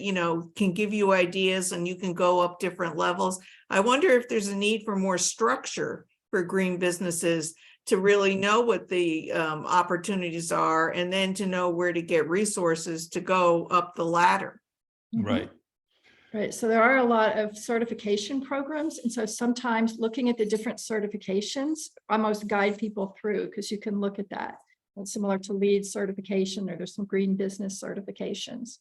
can give you ideas and you can go up different levels. I wonder if there's a need for more structure for green businesses to really know what the opportunities are, and then to know where to get resources to go up the ladder. Right. Right. So there are a lot of certification programs. And so sometimes looking at the different certifications almost guide people through, because you can look at that. It's similar to LEED certification, or there's some green business certifications.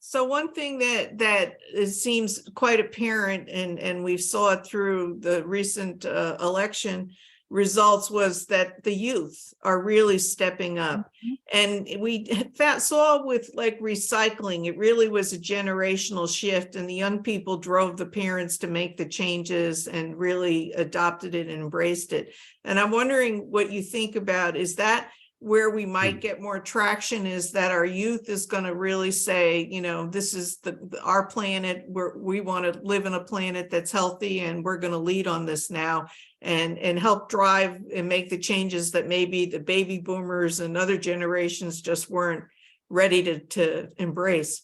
So one thing that it seems quite apparent, and we saw it through the recent election results, was that the youth are really stepping up. And we saw with like recycling, it really was a generational shift, and the young people drove the parents to make the changes and really adopted it and embraced it. And I'm wondering what you think about, is that where we might get more traction, is that our youth is going to really say, this is our planet, we want to live in a planet that's healthy, and we're going to lead on this now, and help drive and make the changes that maybe the baby boomers and other generations just weren't ready to embrace.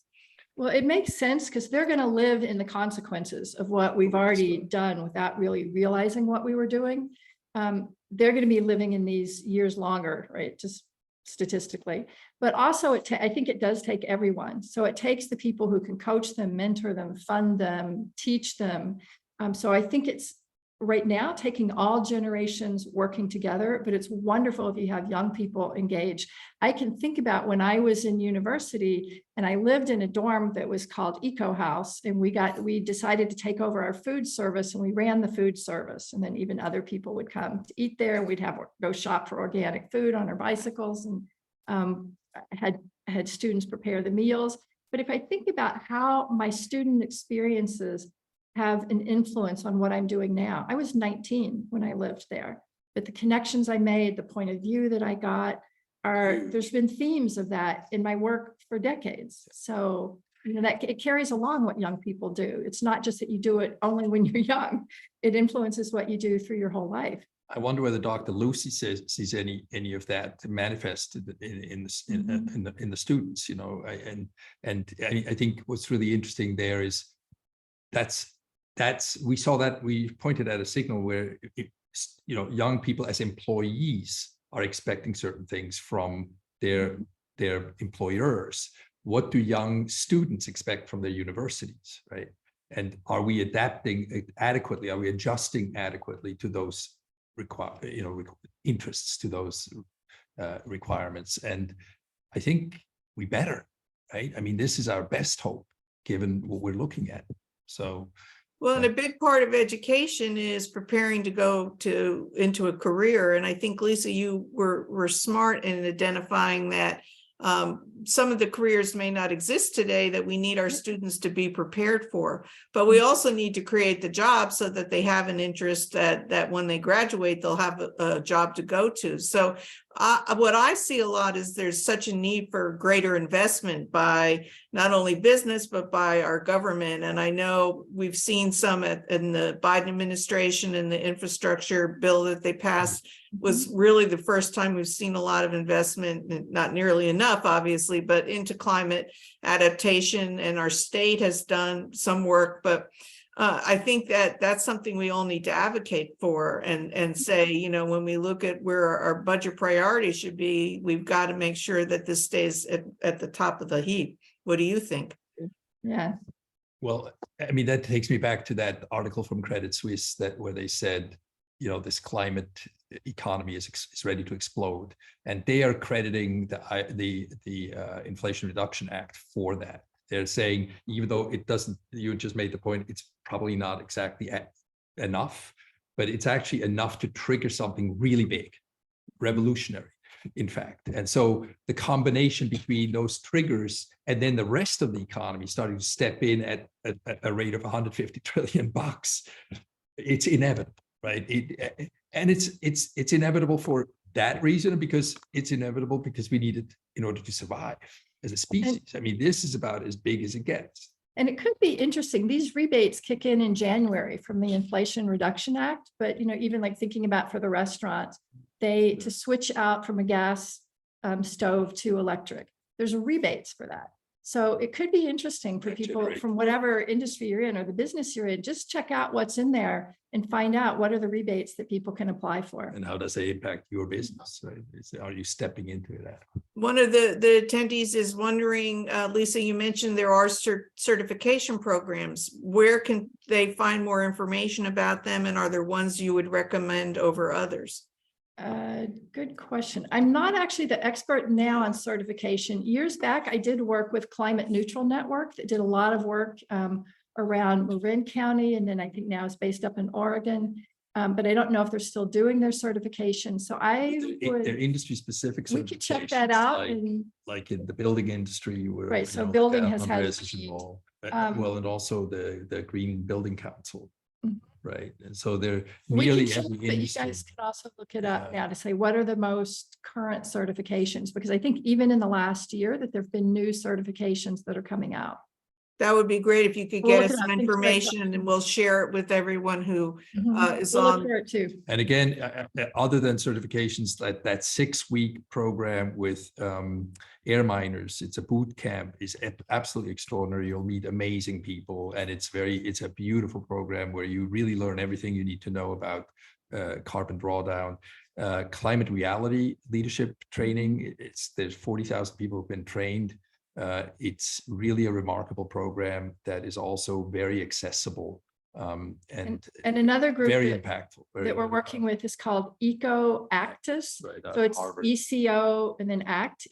Well, it makes sense, because they're going to live in the consequences of what we've already done without really realizing what we were doing. They're going to be living in these years longer, right? Just statistically, but also I think it does take everyone. So it takes the people who can coach them, mentor them, fund them, teach them. So I think it's right now taking all generations working together, but it's wonderful if you have young people engaged. I can think about when I was in university and I lived in a dorm that was called Eco House, and we decided to take over our food service, and we ran the food service, and then even other people would come to eat there, and we'd go shop for organic food on our bicycles, and had students prepare the meals. But if I think about how my student experiences have an influence on what I'm doing now. I was 19 when I lived there, but the connections I made, the point of view that I got, there's been themes of that in my work for decades. So, that it carries along what young people do. It's not just that you do it only when you're young. It influences what you do through your whole life. I wonder whether Dr. Lucy sees any of that manifested in the students, and I think what's really interesting there is we saw that, we pointed at a signal where young people as employees are expecting certain things from their employers. What do young students expect from their universities, right? And are we adapting adequately? Are we adjusting adequately to those interests, to those requirements? And I think we better, right? I mean, this is our best hope given what we're looking at. So. Well, and a big part of education is preparing to go into a career. And I think, Lisa, you were smart in identifying that some of the careers may not exist today that we need our students to be prepared for, but we also need to create the job so that they have an interest that when they graduate, they'll have a job to go to. So What I see a lot is there's such a need for greater investment by not only business, but by our government. And I know we've seen some in the Biden administration, and the infrastructure bill that they passed was really the first time we've seen a lot of investment, not nearly enough, obviously, but into climate adaptation. And our state has done some work, but I think that that's something we all need to advocate for, and say, you know, when we look at where our budget priorities should be, we've got to make sure that this stays at the top of the heap. What do you think? Yeah. Well, I mean, that takes me back to that article from Credit Suisse where they said, you know, this climate economy is ready to explode, and they are crediting the Inflation Reduction Act for that. They're saying, even though it doesn't, you just made the point, it's probably not exactly enough, but it's actually enough to trigger something really big, revolutionary, in fact. And so the combination between those triggers and then the rest of the economy starting to step in at a rate of 150 trillion bucks, it's inevitable, right? It's inevitable for that reason, because it's inevitable because we need it in order to survive as a species. I mean, this is about as big as it gets. And it could be interesting. These rebates kick in January from the Inflation Reduction Act. But, you know, even like thinking about for the restaurants, to switch out from a gas stove to electric, there's rebates for that. So it could be interesting for people from whatever industry you're in or the business you're in. Just check out what's in there and find out what are the rebates that people can apply for. And how does it impact your business, right? Are you stepping into that? One of the attendees is wondering, Lisa, you mentioned there are certification programs. Where can they find more information about them? And are there ones you would recommend over others? Good question. I'm not actually the expert now on certification. Years back, I did work with Climate Neutral Network that did a lot of work around Marin County, and then I think now it's based up in Oregon. But I don't know if they're still doing their certification. So they're industry specific. We could check that out. Like in the building industry, where right. So building has had involved. Well, and also the Green Building Council. Right. And so they're nearly every industry. You guys can also look it up now to say what are the most current certifications, because I think even in the last year that there have been new certifications that are coming out. That would be great if you could get us some information, and then we'll share it with everyone who is on. It too. And again, other than certifications, that 6-week program with air miners, it's a boot camp, is absolutely extraordinary. You'll meet amazing people, and it's a beautiful program where you really learn everything you need to know about carbon drawdown, climate reality leadership training. There's 40,000 people who've been trained. It's really a remarkable program that is also very accessible and another group very impactful that we're working with is called Eco Actus. Right, so it's Harvard. ECO and then ACT,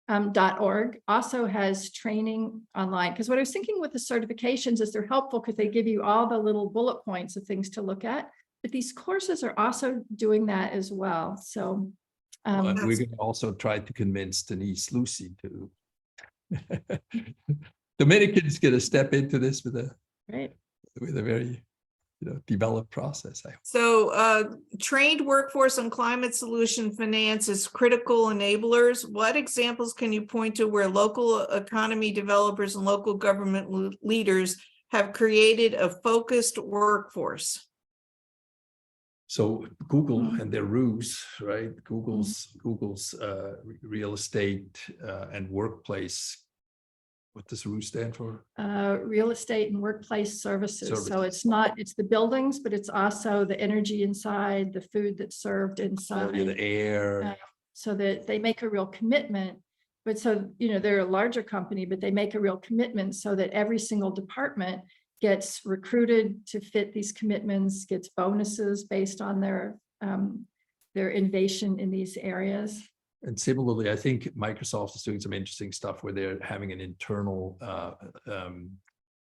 ACTS.org. Also has training online, because what I was thinking with the certifications is they're helpful because they give you all the little bullet points of things to look at, but these courses are also doing that as well. So we're going to also try to convince Denise Lucy to Dominicans going to step into this with a very developed process. So trained workforce on climate solution finance is critical enablers. What examples can you point to where local economy developers and local government leaders have created a focused workforce? So Google and their ruse, right? Google's real estate and workplace. What does ruse stand for? Real estate and workplace services. So it's the buildings, but it's also the energy inside, the food that's served inside, the air. So that they make a real commitment. But so, they're a larger company, but they make a real commitment so that every single department gets recruited to fit these commitments, gets bonuses based on their innovation in these areas. And similarly, I think Microsoft is doing some interesting stuff where they're having an internal kind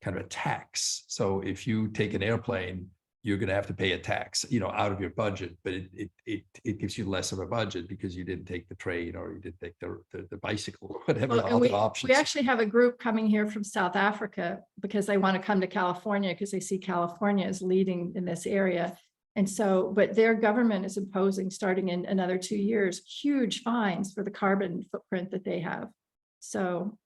of a tax. So if you take an airplane, you're going to have to pay a tax, out of your budget, but it gives you less of a budget because you didn't take the train or you didn't take the bicycle or whatever other options. We actually have a group coming here from South Africa because they want to come to California because they see California as leading in this area. And so, but their government is imposing, starting in another 2 years, huge fines for the carbon footprint that they have. So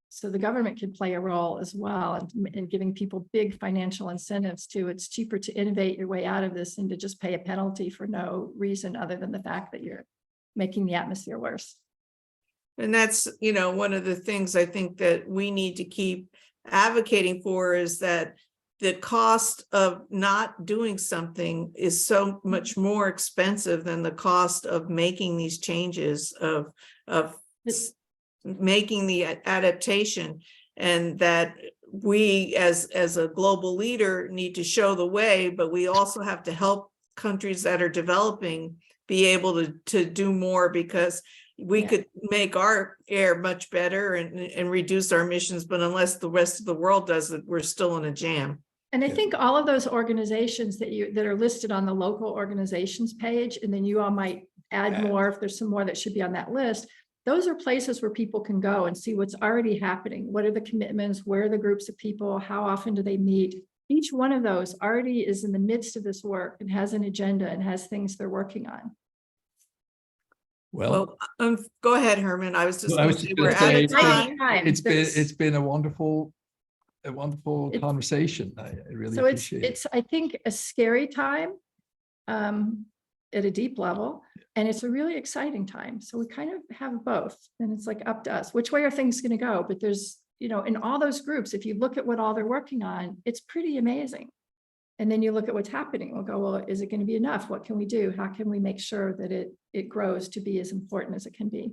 so the government can play a role as well in giving people big financial incentives to, it's cheaper to innovate your way out of this than to just pay a penalty for no reason other than the fact that you're making the atmosphere worse. And that's, one of the things I think that we need to keep advocating for is that the cost of not doing something is so much more expensive than the cost of making these changes, of making the adaptation, and that we as a global leader need to show the way, but we also have to help countries that are developing be able to do more, because we could make our air much better and reduce our emissions, but unless the rest of the world does it, we're still in a jam. And I think all of those organizations that are listed on the local organizations page, and then you all might add more if there's some more that should be on that list. Those are places where people can go and see what's already happening. What are the commitments? Where are the groups of people? How often do they meet? Each one of those already is in the midst of this work and has an agenda and has things they're working on. Well, go ahead, Herman. I was just Well, going to say we're out of time. It's been a wonderful conversation. I really appreciate it. It's I think a scary time at a deep level, and it's a really exciting time. So we kind of have both, and it's like up to us. Which way are things going to go? But there's, in all those groups, if you look at what all they're working on, it's pretty amazing. And then you look at what's happening. We'll go, well, is it going to be enough? What can we do? How can we make sure that it grows to be as important as it can be?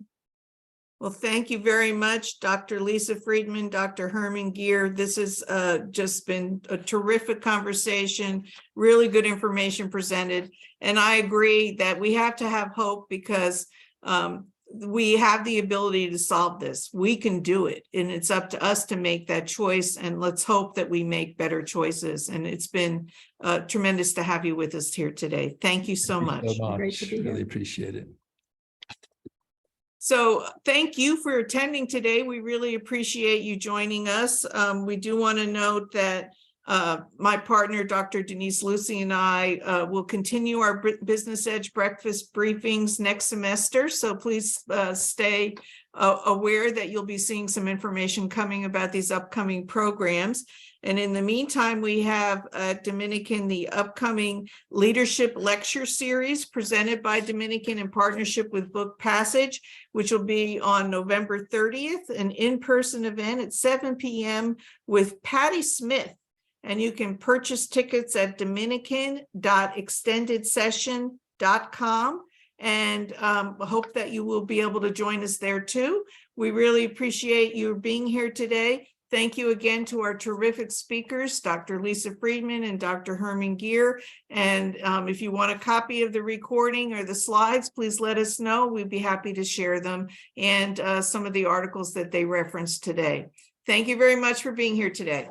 Well, thank you very much, Dr. Lisa Friedman, Dr. Herman Geer. This has just been a terrific conversation, really good information presented. And I agree that we have to have hope, because we have the ability to solve this. We can do it, and it's up to us to make that choice. And let's hope that we make better choices. And it's been tremendous to have you with us here today. Thank you so much. Great to be here. Really appreciate it. So thank you for attending today. We really appreciate you joining us. We do want to note that my partner, Dr. Denise Lucy, and I will continue our Business Edge breakfast briefings next semester. So please stay aware that you'll be seeing some information coming about these upcoming programs. And in the meantime, we have at Dominican the upcoming Leadership Lecture Series presented by Dominican in partnership with Book Passage, which will be on November 30th, an in-person event at 7 p.m. with Patty Smith. And you can purchase tickets at dominican.extendedsession.com. And hope that you will be able to join us there too. We really appreciate you being here today. Thank you again to our terrific speakers, Dr. Lisa Friedman and Dr. Herman Geer. And if you want a copy of the recording or the slides, please let us know. We'd be happy to share them, and some of the articles that they referenced today. Thank you very much for being here today.